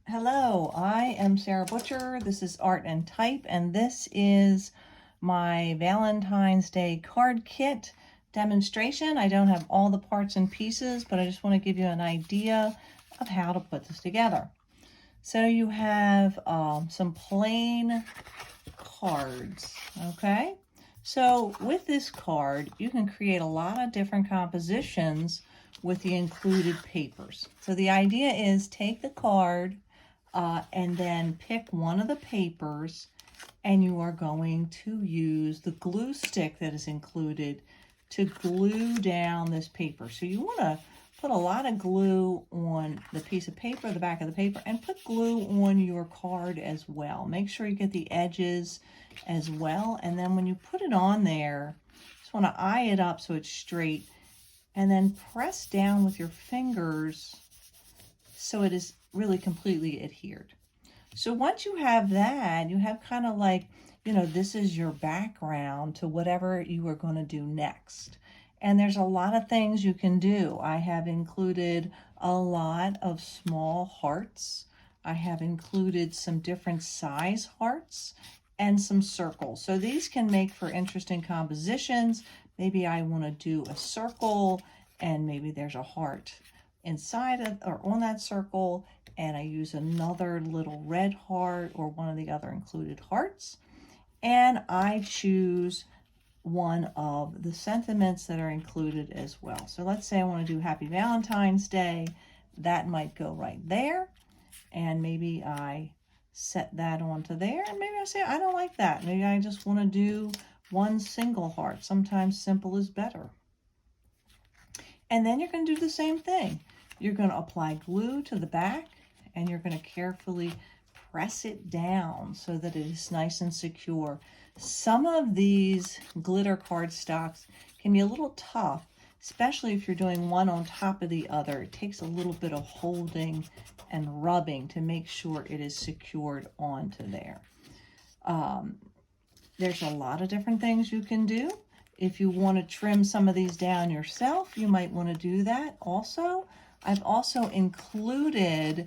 Hello, I am Sarah Butcher. This is Art and Type, and this is my Valentine's Day Card Kit demonstration. I don't have all the parts and pieces, but I just want to give you an idea of how to put this together. So you have some plain cards, okay? So with this card, you can create a lot of different compositions with the included papers. So the idea is take the card and then pick one of the papers, and you are going to use the glue stick that is included to glue down this paper. So you want to put a lot of glue on the piece of paper, the back of the paper, and put glue on your card as well. Make sure you get the edges as well. And then when you put it on there, just want to eye it up so it's straight, and then press down with your fingers so it is really completely adhered. So once you have that, you have kind of like, this is your background to whatever you are going to do next. And there's a lot of things you can do. I have included a lot of small hearts. I have included some different size hearts and some circles. So these can make for interesting compositions. Maybe I want to do a circle and maybe there's a heart inside of or on that circle, and I use another little red heart or one of the other included hearts, and I choose one of the sentiments that are included as well. So let's say I want to do Happy Valentine's Day. That might go right there, and maybe I set that onto there, and maybe I say I don't like that. Maybe I just want to do one single heart. Sometimes simple is better. And then you're going to do the same thing. You're going to apply glue to the back, and you're going to carefully press it down so that it is nice and secure. Some of these glitter cardstocks can be a little tough, especially if you're doing one on top of the other. It takes a little bit of holding and rubbing to make sure it is secured onto there. There's a lot of different things you can do. If you want to trim some of these down yourself, you might want to do that also. I've also included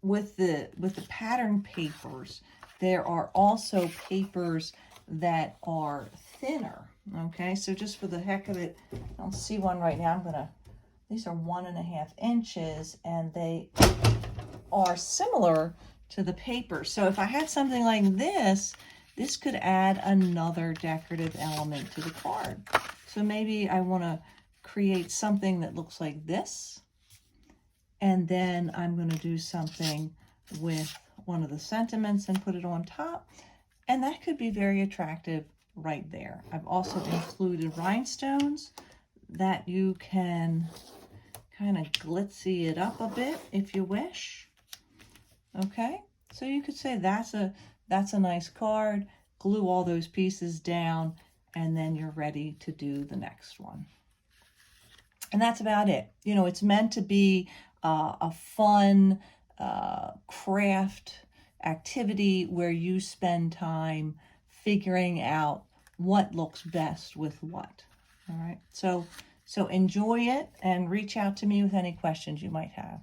with the pattern papers, there are also papers that are thinner. Okay, so just for the heck of it, I don't see one right now. These are 1.5 inches, and they are similar to the paper. So if I had something like this could add another decorative element to the card. So maybe I want to create something that looks like this, and then I'm going to do something with one of the sentiments and put it on top, and that could be very attractive right there. I've also included rhinestones that you can kind of glitzy it up a bit if you wish. Okay, so you could say that's a nice card. Glue all those pieces down, and then you're ready to do the next one. And that's about it. It's meant to be a fun craft activity where you spend time figuring out what looks best with what. All right, so enjoy it and reach out to me with any questions you might have.